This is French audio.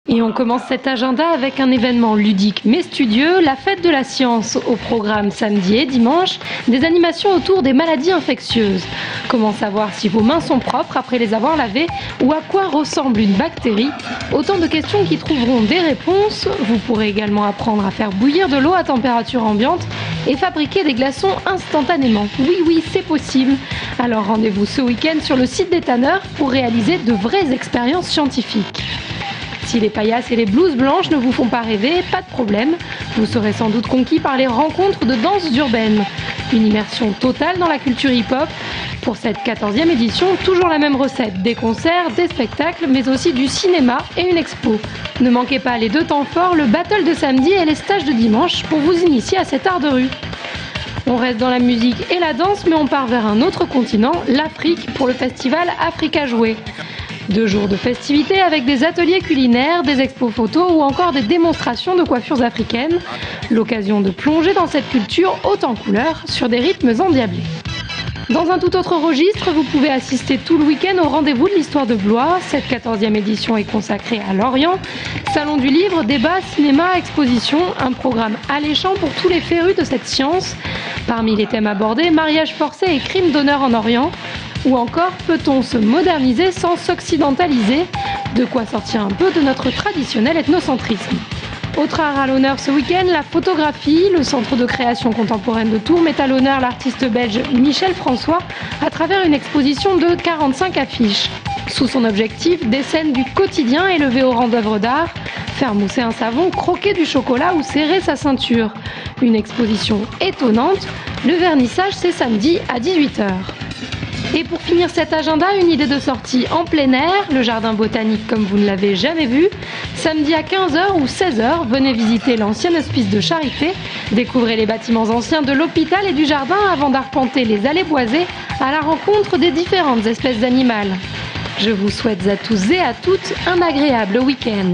Et on commence cet agenda avec un événement ludique mais studieux, la fête de la science au programme samedi et dimanche, des animations autour des maladies infectieuses. Comment savoir si vos mains sont propres après les avoir lavées ou à quoi ressemble une bactérie? Autant de questions qui trouveront des réponses. Vous pourrez également apprendre à faire bouillir de l'eau à température ambiante et fabriquer des glaçons instantanément. Oui, c'est possible. Alors rendez-vous ce week-end sur le site des tanneurs pour réaliser de vraies expériences scientifiques. Si les paillasses et les blouses blanches ne vous font pas rêver, pas de problème. Vous serez sans doute conquis par les rencontres de danses urbaines. Une immersion totale dans la culture hip-hop. Pour cette 14e édition, toujours la même recette. Des concerts, des spectacles, mais aussi du cinéma et une expo. Ne manquez pas les deux temps forts, le battle de samedi et les stages de dimanche pour vous initier à cet art de rue. On reste dans la musique et la danse, mais on part vers un autre continent, l'Afrique, pour le festival Africa Jouer. 2 jours de festivités avec des ateliers culinaires, des expos photos ou encore des démonstrations de coiffures africaines. L'occasion de plonger dans cette culture haute en couleurs sur des rythmes endiablés. Dans un tout autre registre, vous pouvez assister tout le week-end au rendez-vous de l'histoire de Blois. Cette 14e édition est consacrée à l'Orient. Salon du livre, débats, cinéma, exposition, un programme alléchant pour tous les férus de cette science. Parmi les thèmes abordés, mariage forcé et crimes d'honneur en Orient. Ou encore, peut-on se moderniser sans s'occidentaliser? De quoi sortir un peu de notre traditionnel ethnocentrisme. Autre art à l'honneur ce week-end, la photographie. Le Centre de création contemporaine de Tours met à l'honneur l'artiste belge Michel François à travers une exposition de 45 affiches. Sous son objectif, des scènes du quotidien élevées au rang d'œuvres d'art, faire mousser un savon, croquer du chocolat ou serrer sa ceinture. Une exposition étonnante. Le vernissage, c'est samedi à 18h. Et pour finir cet agenda, une idée de sortie en plein air, le jardin botanique comme vous ne l'avez jamais vu. Samedi à 15h ou 16h, venez visiter l'ancien hospice de Charité, découvrez les bâtiments anciens de l'hôpital et du jardin avant d'arpenter les allées boisées à la rencontre des différentes espèces animales. Je vous souhaite à tous et à toutes un agréable week-end.